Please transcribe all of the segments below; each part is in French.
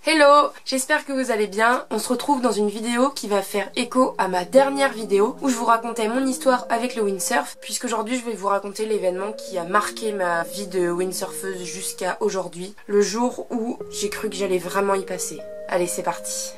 Hello, j'espère que vous allez bien. On se retrouve dans une vidéo qui va faire écho à ma dernière vidéo où je vous racontais mon histoire avec le windsurf, puisqu'aujourd'hui je vais vous raconter l'événement qui a marqué ma vie de windsurfeuse jusqu'à aujourd'hui, le jour où j'ai cru que j'allais vraiment y passer. Allez, c'est parti.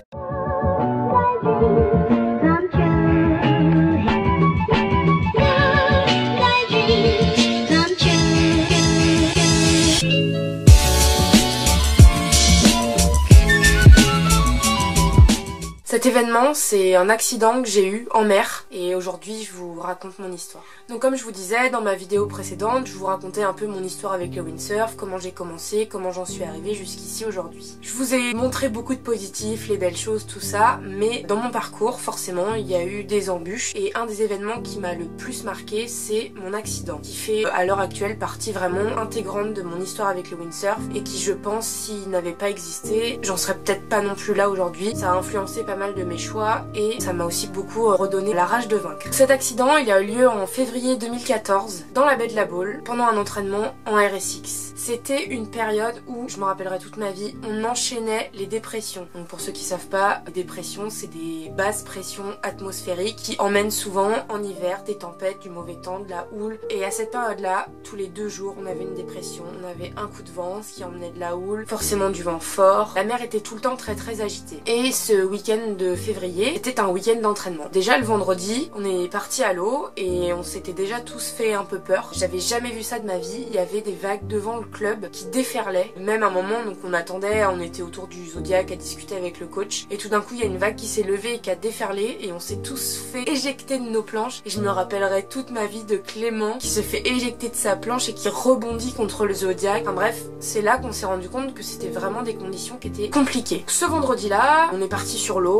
Cet événement, c'est un accident que j'ai eu en mer et aujourd'hui je vous raconte mon histoire. Donc comme je vous disais dans ma vidéo précédente, je vous racontais un peu mon histoire avec le windsurf, comment j'ai commencé, comment j'en suis arrivée jusqu'ici aujourd'hui. Je vous ai montré beaucoup de positifs, les belles choses, tout ça, mais dans mon parcours, forcément, il y a eu des embûches et un des événements qui m'a le plus marqué, c'est mon accident, qui fait à l'heure actuelle partie vraiment intégrante de mon histoire avec le windsurf et qui, je pense, s'il n'avait pas existé, j'en serais peut-être pas non plus là aujourd'hui. Ça a influencé pas mal de mes choix et ça m'a aussi beaucoup redonné la rage de vaincre. Cet accident, il a eu lieu en février 2014 dans la baie de la Baule pendant un entraînement en RSX. C'était une période où, je me rappellerai toute ma vie, on enchaînait les dépressions. Donc pour ceux qui savent pas, les dépressions c'est des basses pressions atmosphériques qui emmènent souvent en hiver des tempêtes, du mauvais temps, de la houle. Et à cette période-là, tous les 2 jours, on avait une dépression, on avait un coup de vent, ce qui emmenait de la houle, forcément du vent fort. La mer était tout le temps très agitée. Et ce week-end de février, c'était un week-end d'entraînement. Déjà le vendredi, on est parti à l'eau et on s'était déjà tous fait un peu peur. J'avais jamais vu ça de ma vie. Il y avait des vagues devant le club qui déferlaient. Même à un moment, donc on attendait, on était autour du Zodiac à discuter avec le coach. Et tout d'un coup, il y a une vague qui s'est levée et qui a déferlé et on s'est tous fait éjecter de nos planches. Et je me rappellerai toute ma vie de Clément qui se fait éjecter de sa planche et qui rebondit contre le Zodiac. Enfin bref, c'est là qu'on s'est rendu compte que c'était vraiment des conditions qui étaient compliquées. Ce vendredi-là, on est parti sur l'eau.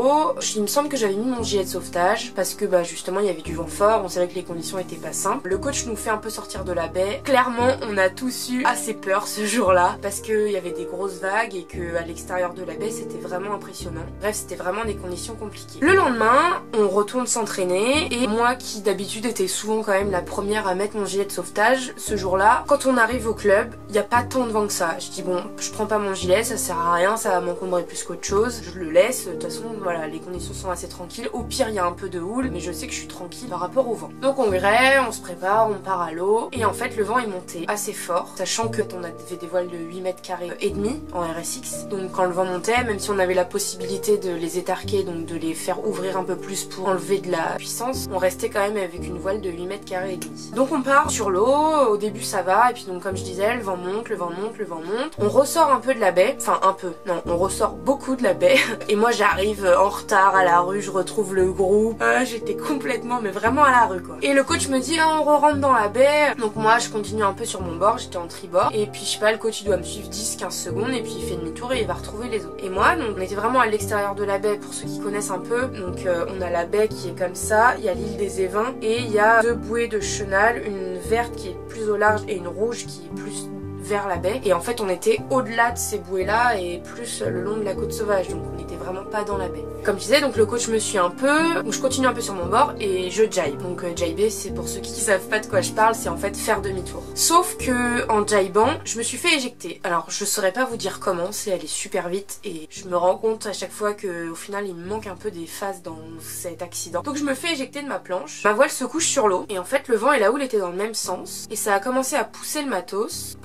Il me semble que j'avais mis mon gilet de sauvetage parce que justement il y avait du vent fort, on savait que les conditions étaient pas simples. Le coach nous fait un peu sortir de la baie. Clairement on a tous eu assez peur ce jour-là parce qu'il y avait des grosses vagues et que à l'extérieur de la baie c'était vraiment impressionnant. Bref, c'était vraiment des conditions compliquées. Le lendemain on retourne s'entraîner et moi qui d'habitude était souvent quand même la première à mettre mon gilet de sauvetage, ce jour-là quand on arrive au club il n'y a pas tant de vent que ça. Je dis bon, je prends pas mon gilet, ça sert à rien, ça va m'encombrer plus qu'autre chose, je le laisse. De toute façon voilà, les conditions sont assez tranquilles. Au pire, il y a un peu de houle, mais je sais que je suis tranquille par rapport au vent. Donc on grêle, on se prépare, on part à l'eau. Et en fait, le vent est monté assez fort, sachant que on avait des voiles de 8 mètres carrés et demi en RSX. Donc quand le vent montait, même si on avait la possibilité de les étarquer, donc de les faire ouvrir un peu plus pour enlever de la puissance, on restait quand même avec une voile de 8 mètres carrés et demi. Donc on part sur l'eau, au début ça va, et puis donc comme je disais, le vent monte, le vent monte, le vent monte. On ressort un peu de la baie, enfin un peu, non, on ressort beaucoup de la baie. Et moi j'arrive en retard à la rue, je retrouve le groupe, j'étais complètement mais vraiment à la rue quoi. Et le coach me dit on rentre dans la baie, donc moi je continue un peu sur mon bord, j'étais en tribord, et puis je sais pas, le coach il doit me suivre 10-15 secondes et puis il fait demi-tour et il va retrouver les autres. Et moi donc on était vraiment à l'extérieur de la baie pour ceux qui connaissent un peu, donc on a la baie qui est comme ça, il y a l'île des Évins et il y a 2 bouées de chenal, une verte qui est plus au large et une rouge qui est plus vers la baie, et en fait on était au-delà de ces bouées là et plus le long de la côte sauvage, donc on n'était vraiment pas dans la baie. Comme je disais, donc le coach me suit un peu, donc je continue un peu sur mon bord et je jibe. Donc jiber, c'est pour ceux qui savent pas de quoi je parle, c'est en fait faire demi-tour. Sauf que en jibant, je me suis fait éjecter. Alors je saurais pas vous dire comment, c'est aller super vite et je me rends compte à chaque fois que au final il me manque un peu des phases dans cet accident. Donc je me fais éjecter de ma planche, ma voile se couche sur l'eau et en fait le vent et la houle étaient dans le même sens et ça a commencé à pousser le matos.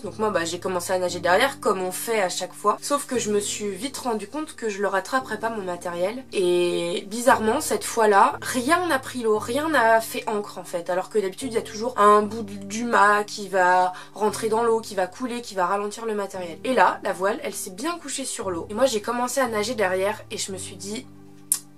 Donc moi j'ai commencé à nager derrière comme on fait à chaque fois, sauf que je me suis vite rendu compte que je le rattraperais pas mon matériel et bizarrement cette fois-là rien n'a pris l'eau, rien n'a fait ancre en fait, alors que d'habitude il y a toujours un bout du mât qui va rentrer dans l'eau, qui va couler, qui va ralentir le matériel. Et là la voile elle s'est bien couchée sur l'eau et moi j'ai commencé à nager derrière et je me suis dit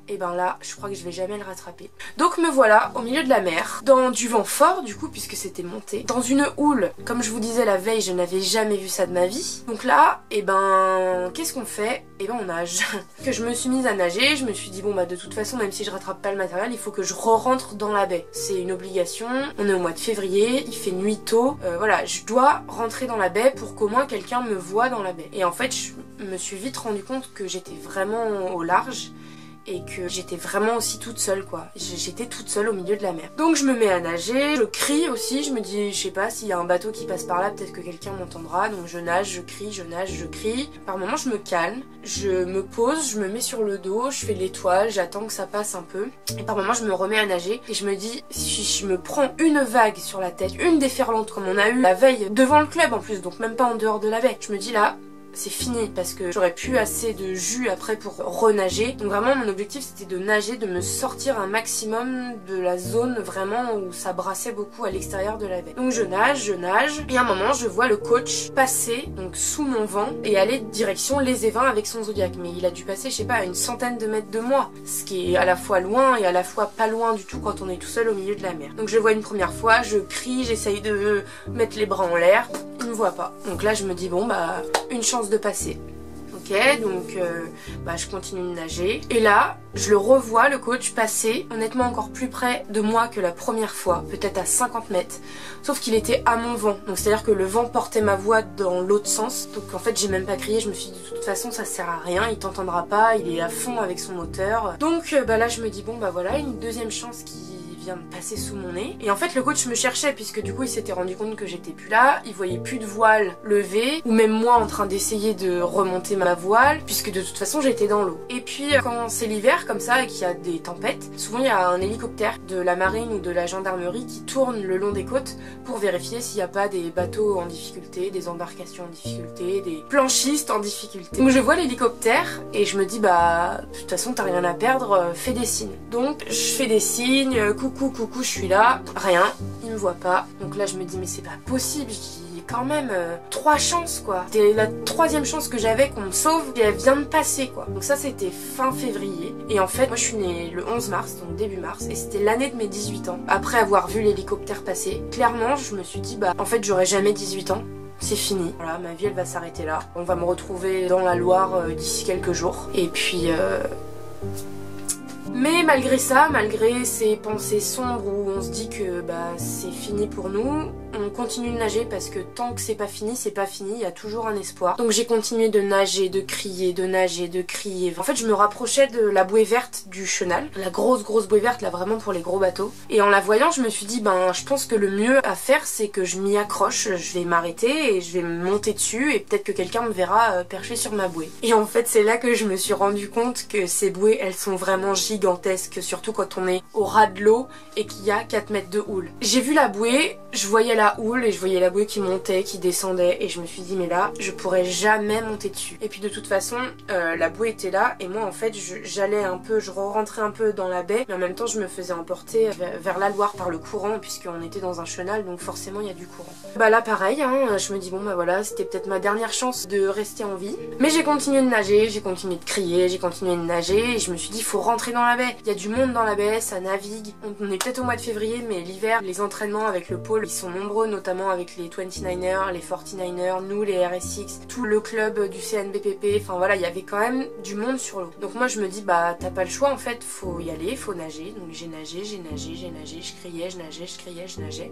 et ben là je crois que je vais jamais le rattraper. Donc me voilà au milieu de la mer, dans du vent fort du coup puisque c'était monté, dans une houle, comme je vous disais la veille je n'avais jamais vu ça de ma vie. Donc là et ben qu'est-ce qu'on fait? Et ben on nage. Que je me suis mise à nager, je me suis dit bon de toute façon même si je rattrape pas le matériel il faut que je rentre dans la baie, c'est une obligation, on est au mois de février, il fait nuit tôt, voilà je dois rentrer dans la baie pour qu'au moins quelqu'un me voie dans la baie. Et en fait je me suis vite rendu compte que j'étais vraiment au large et que j'étais vraiment aussi toute seule quoi. J'étais toute seule au milieu de la mer. Donc je me mets à nager, je crie aussi, je me dis je sais pas s'il y a un bateau qui passe par là, peut-être que quelqu'un m'entendra. Donc je nage, je crie, je nage, je crie. Par moments je me calme, je me pose, je me mets sur le dos, je fais l'étoile, j'attends que ça passe un peu. Et par moments je me remets à nager et je me dis si je me prends une vague sur la tête, une déferlante comme on a eu la veille devant le club en plus, donc même pas en dehors de la baie, je me dis là c'est fini parce que j'aurais plus assez de jus après pour renager. Donc vraiment mon objectif c'était de nager, de me sortir un maximum de la zone vraiment où ça brassait beaucoup à l'extérieur de la baie. Donc je nage et à un moment je vois le coach passer donc sous mon vent et aller direction les Évins avec son Zodiac. Mais il a dû passer je sais pas à une centaine de mètres de moi, ce qui est à la fois loin et à la fois pas loin du tout quand on est tout seul au milieu de la mer. Donc je le vois une première fois, je crie, j'essaye de mettre les bras en l'air, il me voit pas. Donc là je me dis bon bah une chance de passer. Ok, donc je continue de nager. Et là, je le revois, le coach, passer, honnêtement encore plus près de moi que la première fois, peut-être à 50 mètres. Sauf qu'il était à mon vent. Donc c'est-à-dire que le vent portait ma voix dans l'autre sens. Donc en fait, j'ai même pas crié, je me suis dit de toute façon, ça sert à rien, il t'entendra pas, il est à fond avec son moteur. Donc là, je me dis bon voilà, une deuxième chance qui vient de passer sous mon nez. Et en fait le coach me cherchait puisque du coup il s'était rendu compte que j'étais plus là, il voyait plus de voile levée ou même moi en train d'essayer de remonter ma voile puisque de toute façon j'étais dans l'eau. Et puis quand c'est l'hiver comme ça et qu'il y a des tempêtes, souvent il y a un hélicoptère de la marine ou de la gendarmerie qui tourne le long des côtes pour vérifier s'il n'y a pas des bateaux en difficulté, des embarcations en difficulté, des planchistes en difficulté. Donc je vois l'hélicoptère et je me dis bah de toute façon t'as rien à perdre, fais des signes. Donc je fais des signes, coucou, je suis là, rien, il me voit pas. Donc là je me dis mais c'est pas possible, j'ai quand même 3 chances quoi. C'était la 3e chance que j'avais qu'on me sauve et elle vient de passer quoi. Donc ça c'était fin février et en fait moi je suis née le 11 mars, donc début mars, et c'était l'année de mes 18 ans. Après avoir vu l'hélicoptère passer, clairement je me suis dit bah en fait j'aurais jamais 18 ans. C'est fini, voilà, ma vie elle va s'arrêter là. On va me retrouver dans la Loire d'ici quelques jours. Et puis mais malgré ça, malgré ces pensées sombres où on se dit que c'est fini pour nous, on continue de nager parce que tant que c'est pas fini, il y a toujours un espoir. Donc j'ai continué de nager, de crier, de nager, de crier. En fait je me rapprochais de la bouée verte du chenal, la grosse bouée verte là vraiment pour les gros bateaux. Et en la voyant je me suis dit je pense que le mieux à faire c'est que je m'y accroche, je vais m'arrêter et je vais me monter dessus et peut-être que quelqu'un me verra percher sur ma bouée. Et en fait c'est là que je me suis rendu compte que ces bouées elles sont vraiment gigantesques, surtout quand on est au ras de l'eau et qu'il y a 4 mètres de houle. J'ai vu la bouée, je voyais la houle et je voyais la bouée qui montait, qui descendait et je me suis dit mais là je pourrais jamais monter dessus. Et puis de toute façon la bouée était là et moi en fait j'allais un peu, je rentrais un peu dans la baie mais en même temps je me faisais emporter vers la Loire par le courant puisqu'on était dans un chenal donc forcément il y a du courant. Là pareil je me dis bon voilà c'était peut-être ma dernière chance de rester en vie. Mais j'ai continué de nager, j'ai continué de crier, j'ai continué de nager et je me suis dit il faut rentrer dans la baie. Il y a du monde dans la baie, ça navigue. On est peut-être au mois de février mais l'hiver les entraînements avec le pôle ils sont nombreux notamment avec les 29ers, les 49ers, nous les RSX, tout le club du CNBPP, enfin voilà il y avait quand même du monde sur l'eau. Donc moi je me dis t'as pas le choix en fait, faut y aller, faut nager. Donc j'ai nagé, je criais, je nageais.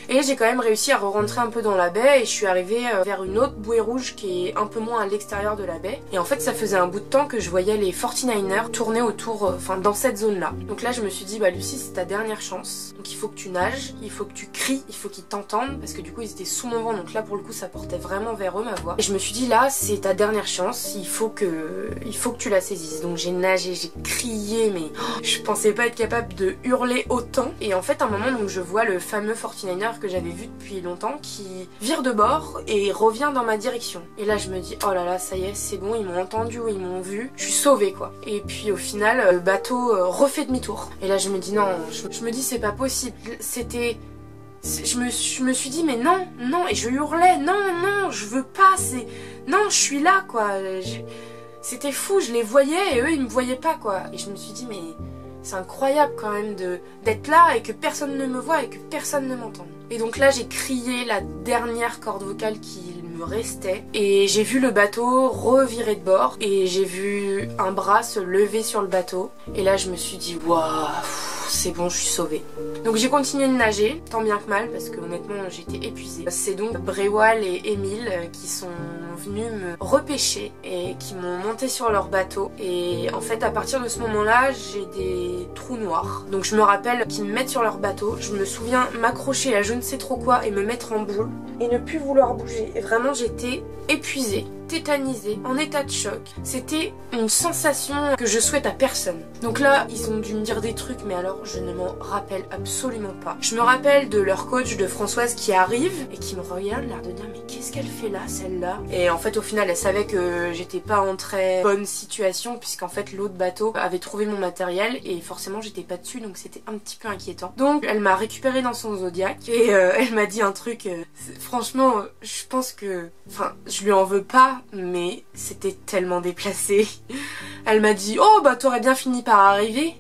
Et j'ai quand même réussi à re-rentrer un peu dans la baie et je suis arrivée vers une autre bouée rouge qui est un peu moins à l'extérieur de la baie. Et en fait ça faisait un bout de temps que je voyais les 49ers tourner autour, dans cette zone là. Donc là je me suis dit Lucie c'est ta dernière chance. Donc il faut que tu nages, il faut que tu cries, il faut qu'ils t'entendent parce que du coup ils étaient sous mon vent donc là pour le coup ça portait vraiment vers eux ma voix. Et je me suis dit là c'est ta dernière chance, il faut que tu la saisisses. Donc j'ai nagé, j'ai crié mais je pensais pas être capable de hurler autant. Et en fait à un moment donc je vois le fameux 49er que j'avais vu depuis longtemps qui vire de bord et revient dans ma direction. Et là je me dis oh là là ça y est c'est bon, ils m'ont entendu ou ils m'ont vu, je suis sauvée quoi. Et puis au final le bateau refait demi-tour. Et là je me dis non, je me dis c'est pas possible, c'était... Je me suis dit mais non, et je hurlais non, je veux pas, non je suis là quoi. C'était fou, je les voyais et eux ils me voyaient pas quoi. Et je me suis dit mais c'est incroyable quand même d'être là et que personne ne me voit et que personne ne m'entend. Et donc là j'ai crié la dernière corde vocale qu'il me restait et j'ai vu le bateau revirer de bord et j'ai vu un bras se lever sur le bateau et là je me suis dit waouh c'est bon je suis sauvée. Donc j'ai continué de nager, tant bien que mal parce que honnêtement j'étais épuisée. C'est donc Bréwal et Émile qui sont venus me repêcher et qui m'ont monté sur leur bateau. Et en fait à partir de ce moment-là j'ai des trous noirs. Donc je me rappelle qu'ils me mettent sur leur bateau, je me souviens m'accrocher à je ne sais trop quoi et me mettre en boule et ne plus vouloir bouger. Et vraiment j'étais épuisée, tétanisée, en état de choc. C'était une sensation que je souhaite à personne. Donc là, ils ont dû me dire des trucs, mais alors je ne m'en rappelle absolument pas. Je me rappelle de leur coach, de Françoise, qui arrive et qui me regarde, l'air de dire mais qu'est-ce qu'elle fait là, celle-là? Et en fait, au final, elle savait que j'étais pas en très bonne situation, puisqu'en fait, l'autre bateau avait trouvé mon matériel et forcément, j'étais pas dessus, donc c'était un petit peu inquiétant. Donc, elle m'a récupéré dans son Zodiac et elle m'a dit un truc, franchement, je pense que... Enfin, je lui en veux pas, mais c'était tellement déplacé. Elle m'a dit « Oh, bah t'aurais bien fini par arriver ».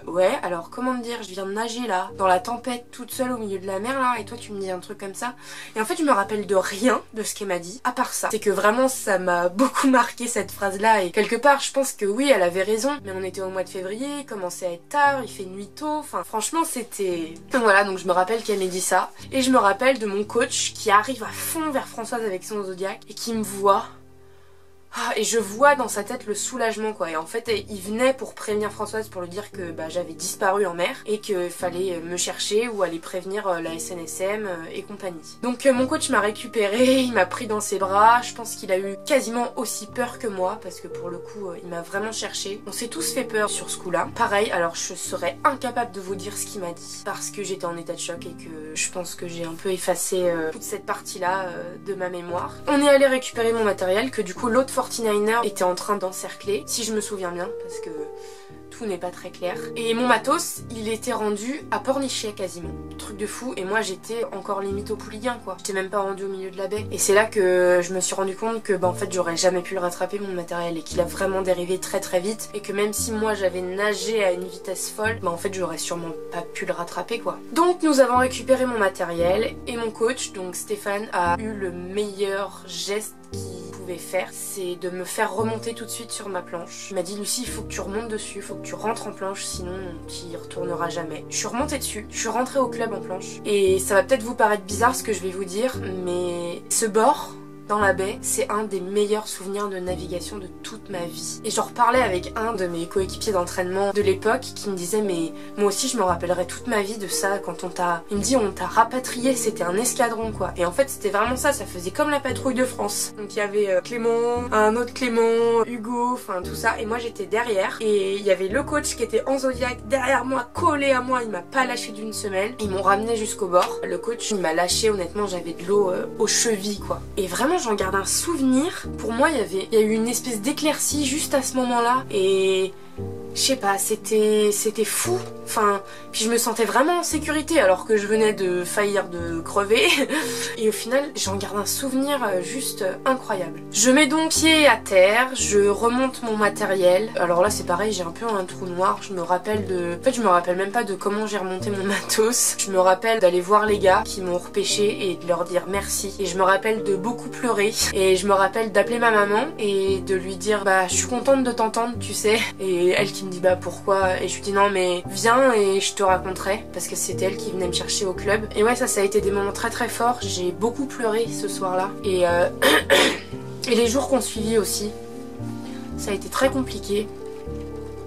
Ouais, alors comment te dire, je viens de nager là, dans la tempête, toute seule au milieu de la mer là, et toi tu me dis un truc comme ça. Et en fait je me rappelle de rien de ce qu'elle m'a dit, à part ça. C'est que vraiment ça m'a beaucoup marqué cette phrase là, et quelque part je pense que oui, elle avait raison, mais on était au mois de février, il commençait à être tard, il fait nuit tôt, enfin franchement c'était... Voilà, donc je me rappelle qu'elle m'ait dit ça, et je me rappelle de mon coach qui arrive à fond vers Françoise avec son Zodiac, et qui me voit... Ah, et je vois dans sa tête le soulagement quoi, et en fait il venait pour prévenir Françoise pour lui dire que bah, j'avais disparu en mer et qu'il fallait me chercher ou aller prévenir la SNSM et compagnie. Donc mon coach m'a récupéré, il m'a pris dans ses bras, je pense qu'il a eu quasiment aussi peur que moi parce que pour le coup il m'a vraiment cherché. On s'est tous fait peur sur ce coup là. Pareil, alors je serais incapable de vous dire ce qu'il m'a dit parce que j'étais en état de choc et que je pense que j'ai un peu effacé toute cette partie là de ma mémoire. On est allé récupérer mon matériel que du coup l'autre 49er était en train d'encercler, si je me souviens bien, parce que tout n'est pas très clair. Et mon matos, il était rendu à Pornichet quasiment. Truc de fou, et moi j'étais encore limite au Pouliguen quoi. J'étais même pas rendu au milieu de la baie. Et c'est là que je me suis rendu compte que bah en fait j'aurais jamais pu le rattraper mon matériel et qu'il a vraiment dérivé très très vite. Et que même si moi j'avais nagé à une vitesse folle, bah en fait j'aurais sûrement pas pu le rattraper quoi. Donc nous avons récupéré mon matériel et mon coach, donc Stéphane, a eu le meilleur geste qu'il pouvait faire, c'est de me faire remonter tout de suite sur ma planche. Il m'a dit Lucie, il faut que tu remontes dessus, il faut que tu rentres en planche, sinon tu y retourneras jamais. Je suis remontée dessus, je suis rentrée au club en planche. Et ça va peut-être vous paraître bizarre ce que je vais vous dire, mais ce bord dans la baie, c'est un des meilleurs souvenirs de navigation de toute ma vie. Et j'en reparlais avec un de mes coéquipiers d'entraînement de l'époque qui me disait mais moi aussi je me rappellerai toute ma vie de ça quand on t'a... Il me dit on t'a rapatrié, c'était un escadron quoi. Et en fait c'était vraiment ça, ça faisait comme la patrouille de France. Donc il y avait Clément, un autre Clément, Hugo, enfin tout ça. Et moi j'étais derrière et il y avait le coach qui était en Zodiac derrière moi, collé à moi, il m'a pas lâché d'une semelle. Ils m'ont ramené jusqu'au bord. Le coach il m'a lâché, honnêtement j'avais de l'eau aux chevilles quoi. Et vraiment j'en garde un souvenir. Pour moi il y a eu une espèce d'éclaircie juste à ce moment là et je sais pas, c'était fou. Enfin, puis je me sentais vraiment en sécurité alors que je venais de faillir de crever. Et au final, j'en garde un souvenir juste incroyable. Je mets donc pied à terre, je remonte mon matériel. Alors là, c'est pareil, j'ai un peu un trou noir. Je me rappelle de... En fait, je me rappelle même pas de comment j'ai remonté mon matos. Je me rappelle d'aller voir les gars qui m'ont repêché et de leur dire merci. Et je me rappelle de beaucoup pleurer. Et je me rappelle d'appeler ma maman et de lui dire bah je suis contente de t'entendre, tu sais. Et elle qui me dit bah pourquoi, et je lui dis non mais viens et je te raconterai, parce que c'était elle qui venait me chercher au club. Et ouais, ça a été des moments très très forts, j'ai beaucoup pleuré ce soir là et et les jours qu'on suivit aussi, ça a été très compliqué.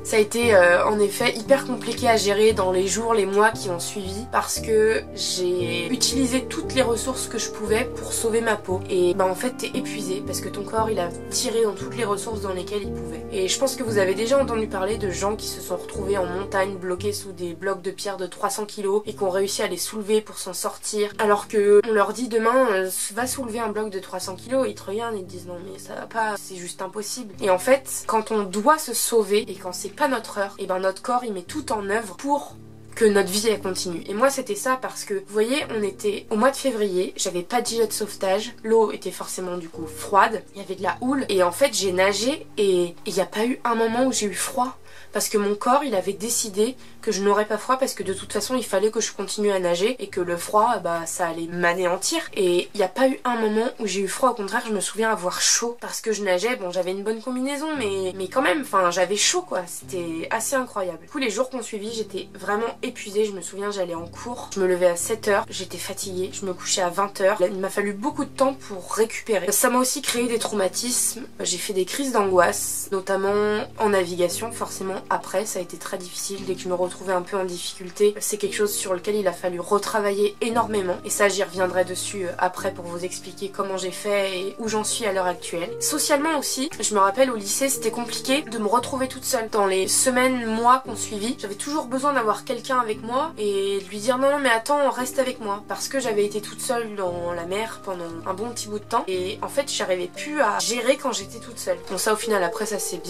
Ça a été en effet hyper compliqué à gérer dans les jours, les mois qui ont suivi parce que j'ai utilisé toutes les ressources que je pouvais pour sauver ma peau. Et bah en fait t'es épuisé parce que ton corps il a tiré dans toutes les ressources dans lesquelles il pouvait. Et je pense que vous avez déjà entendu parler de gens qui se sont retrouvés en montagne bloqués sous des blocs de pierre de 300 kg et qui ont réussi à les soulever pour s'en sortir. Alors que on leur dit demain va soulever un bloc de 300 kg, ils te regardent et te disent non mais ça va pas, c'est juste impossible. Et en fait quand on doit se sauver et quand c'est pas notre heure, et ben notre corps il met tout en œuvre pour que notre vie elle continue. Et moi c'était ça parce que vous voyez on était au mois de février, j'avais pas de gilet de sauvetage, l'eau était forcément du coup froide, il y avait de la houle et en fait j'ai nagé et il n'y a pas eu un moment où j'ai eu froid parce que mon corps il avait décidé que je n'aurais pas froid parce que de toute façon il fallait que je continue à nager et que le froid ça allait m'anéantir. Et il n'y a pas eu un moment où j'ai eu froid, au contraire je me souviens avoir chaud parce que je nageais. Bon, j'avais une bonne combinaison mais quand même, enfin j'avais chaud quoi, c'était assez incroyable. Du coup les jours qu'on suivi j'étais vraiment épuisée. Je me souviens, j'allais en cours, je me levais à 7h, j'étais fatiguée, je me couchais à 20h. Il m'a fallu beaucoup de temps pour récupérer. Ça m'a aussi créé des traumatismes, j'ai fait des crises d'angoisse, notamment en navigation. Forcément après ça a été très difficile dès que je me retrouvais un peu en difficulté. C'est quelque chose sur lequel il a fallu retravailler énormément et ça j'y reviendrai dessus après pour vous expliquer comment j'ai fait et où j'en suis à l'heure actuelle. Socialement aussi, je me rappelle au lycée c'était compliqué de me retrouver toute seule. Dans les semaines, mois qu'on suivit, j'avais toujours besoin d'avoir quelqu'un avec moi et de lui dire non mais attends, reste avec moi, parce que j'avais été toute seule dans la mer pendant un bon petit bout de temps et en fait j'arrivais plus à gérer quand j'étais toute seule. Bon, ça au final après ça s'est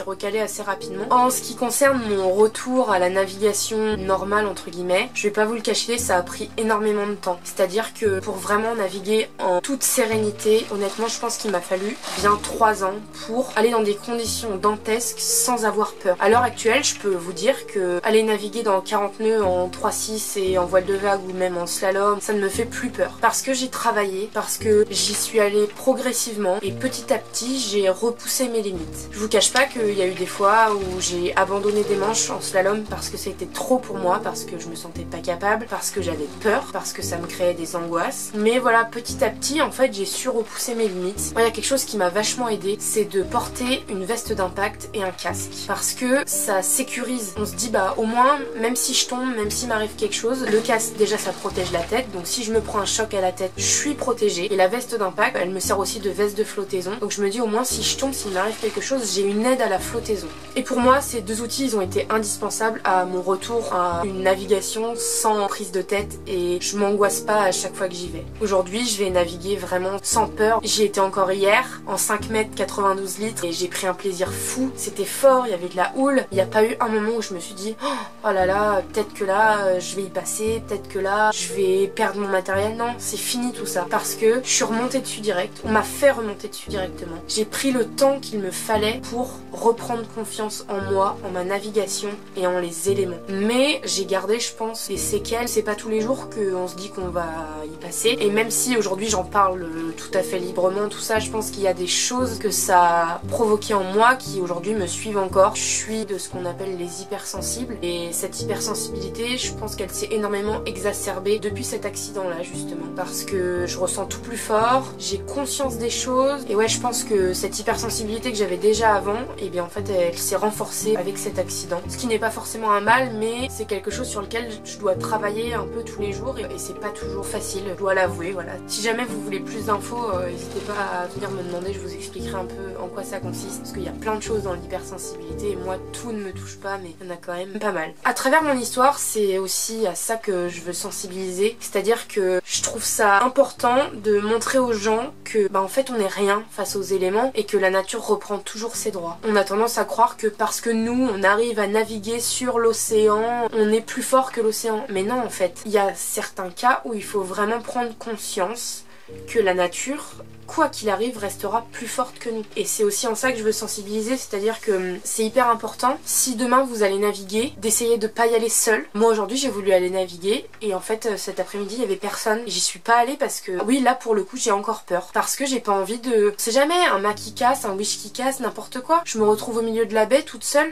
recalé assez rapidement. En ce qui concerne mon retour à la navigation normale entre guillemets, je vais pas vous le cacher, ça a pris énormément de temps. C'est-à-dire que pour vraiment naviguer en toute sérénité, honnêtement je pense qu'il m'a fallu bien 3 ans pour aller dans des conditions dantesques sans avoir peur. À l'heure actuelle, je peux vous dire que aller naviguer dans 40 nœuds en 3-6 et en voile de vague ou même en slalom, ça ne me fait plus peur. Parce que j'ai travaillé, parce que j'y suis allée progressivement et petit à petit j'ai repoussé mes limites. Je vous cache pas qu'il y a eu des fois où j'ai abandonné des manches en slalom parce que ça a été trop pour moi, parce que je me sentais pas capable, parce que j'avais peur, parce que ça me créait des angoisses. Mais voilà, petit à petit en fait j'ai su repousser mes limites. Moi, il y a quelque chose qui m'a vachement aidé, c'est de porter une veste d'impact et un casque. Parce que ça sécurise. On se dit bah au moins, même si je tombe, même s'il m'arrive quelque chose, le casque déjà ça protège la tête, donc si je me prends un choc à la tête, je suis protégée. Et la veste d'impact, elle me sert aussi de veste de flottaison. Donc je me dis au moins si je tombe, s'il m'arrive quelque chose, j'ai une aide à la flottaison. Et pour moi, ces deux outils, ils ont été indispensables à mon retour à une navigation sans prise de tête et je m'angoisse pas à chaque fois que j'y vais. Aujourd'hui, je vais naviguer vraiment sans peur. J'y étais encore hier, en 5 mètres 92 litres et j'ai pris un plaisir fou. C'était fort, il y avait de la houle. Il n'y a pas eu un moment où je me suis dit oh là là, peut-être que là je vais y passer, peut-être que là je vais perdre mon matériel. Non, c'est fini tout ça parce que je suis remontée dessus direct. On m'a fait remonter dessus directement. J'ai pris le temps qu'il me fallait pour reprendre confiance en moi, en ma navigation et en les éléments. Mais j'ai gardé, je pense, des séquelles. C'est pas tous les jours qu'on se dit qu'on va y passer. Et même si aujourd'hui j'en parle tout à fait librement, tout ça, je pense qu'il y a des choses que ça a provoqué en moi qui aujourd'hui me suivent encore. Je suis de ce qu'on appelle les hypersensibles et cette hypersensibilité, je pense qu'elle s'est énormément exacerbée depuis cet accident-là justement parce que je ressens tout plus fort, j'ai conscience des choses et ouais, je pense que cette hypersensibilité que j'avais déjà avant, et bien en fait elle s'est renforcée avec cet accident. Ce qui n'est pas forcément un mal, mais c'est quelque chose sur lequel je dois travailler un peu tous les jours et c'est pas toujours facile, je dois l'avouer, voilà. Si jamais vous voulez plus d'infos, n'hésitez pas à venir me demander, je vous expliquerai un peu en quoi ça consiste parce qu'il y a plein de choses dans l'hypersensibilité et moi tout ne me touche pas mais il y en a quand même pas mal. À travers mon histoire, c'est aussi à ça que je veux sensibiliser, c'est-à-dire que je trouve ça important de montrer aux gens que en fait on n'est rien face aux éléments et que la nature reprend toujours ses droits. On a tendance à croire que parce que nous on arrive à naviguer sur l'océan, on est plus fort que l'océan. Mais non, en fait, il y a certains cas où il faut vraiment prendre conscience que la nature, quoi qu'il arrive, restera plus forte que nous. Et c'est aussi en ça que je veux sensibiliser, c'est-à-dire que c'est hyper important, si demain vous allez naviguer, d'essayer de pas y aller seul. Moi aujourd'hui j'ai voulu aller naviguer et en fait cet après-midi il y avait personne. J'y suis pas allée parce que oui, là pour le coup j'ai encore peur. Parce que j'ai pas envie de... C'est jamais un mât qui casse, un wish qui casse, n'importe quoi. Je me retrouve au milieu de la baie toute seule.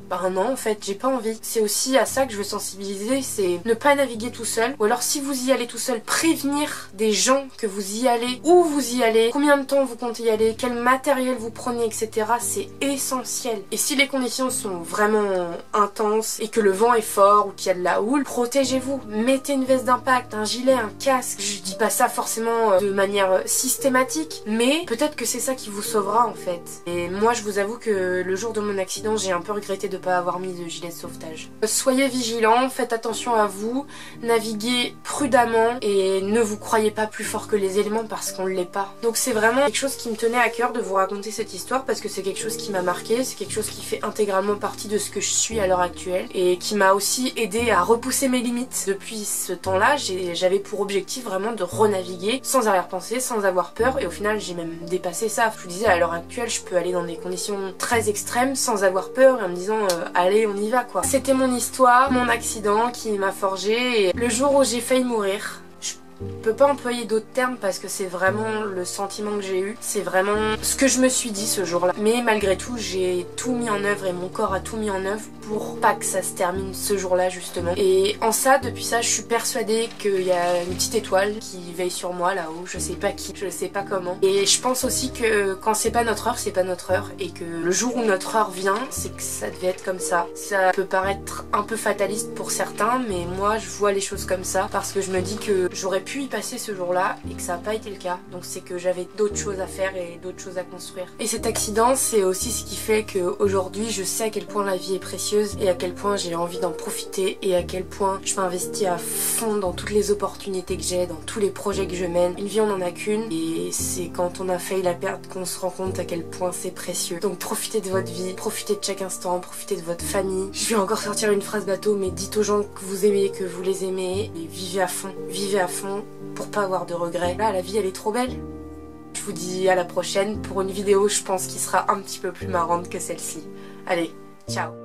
Bah non, en fait, j'ai pas envie. C'est aussi à ça que je veux sensibiliser, c'est ne pas naviguer tout seul. Ou alors si vous y allez tout seul, prévenir des gens que vous y allez, où vous y allez, combien de temps vous comptez y aller, quel matériel vous prenez, etc. C'est essentiel. Et si les conditions sont vraiment intenses et que le vent est fort ou qu'il y a de la houle, protégez-vous. Mettez une veste d'impact, un gilet, un casque. Je dis pas ça forcément de manière systématique, mais peut-être que c'est ça qui vous sauvera en fait. Et moi, je vous avoue que le jour de mon accident, j'ai un peu regretté de pas avoir mis de gilet de sauvetage. Soyez vigilants, faites attention à vous, naviguez prudemment et ne vous croyez pas plus fort que les éléments parce qu'on ne l'est pas. Donc c'est vraiment quelque chose qui me tenait à cœur de vous raconter cette histoire parce que c'est quelque chose qui m'a marqué, c'est quelque chose qui fait intégralement partie de ce que je suis à l'heure actuelle et qui m'a aussi aidé à repousser mes limites. Depuis ce temps-là, j'avais pour objectif vraiment de renaviguer sans arrière-pensée, sans avoir peur et au final j'ai même dépassé ça. Je vous disais, à l'heure actuelle, je peux aller dans des conditions très extrêmes sans avoir peur et en me disant disant allez on y va quoi. C'était mon histoire, mon accident qui m'a forgé, et le jour où j'ai failli mourir, je peux pas employer d'autres termes parce que c'est vraiment le sentiment que j'ai eu, c'est vraiment ce que je me suis dit ce jour-là. Mais malgré tout, j'ai tout mis en œuvre et mon corps a tout mis en œuvre pour pas que ça se termine ce jour-là justement. Et en ça, depuis ça, je suis persuadée qu'il y a une petite étoile qui veille sur moi là-haut, je sais pas qui, je sais pas comment. Et je pense aussi que quand c'est pas notre heure, c'est pas notre heure, et que le jour où notre heure vient, c'est que ça devait être comme ça. Ça peut paraître un peu fataliste pour certains, mais moi je vois les choses comme ça parce que je me dis que j'aurais pu y passer ce jour-là et que ça n'a pas été le cas. Donc c'est que j'avais d'autres choses à faire et d'autres choses à construire. Et cet accident, c'est aussi ce qui fait qu'aujourd'hui, je sais à quel point la vie est précieuse et à quel point j'ai envie d'en profiter et à quel point je m'investis à fond dans toutes les opportunités que j'ai, dans tous les projets que je mène. Une vie, on n'en a qu'une, et c'est quand on a failli la perdre qu'on se rend compte à quel point c'est précieux. Donc profitez de votre vie, profitez de chaque instant, profitez de votre famille. Je vais encore sortir une phrase bateau, mais dites aux gens que vous aimez, que vous les aimez, et vivez à fond pour pas avoir de regrets. Là, la vie elle est trop belle. Je vous dis à la prochaine pour une vidéo, je pense, qui sera un petit peu plus marrante que celle-ci. Allez, ciao!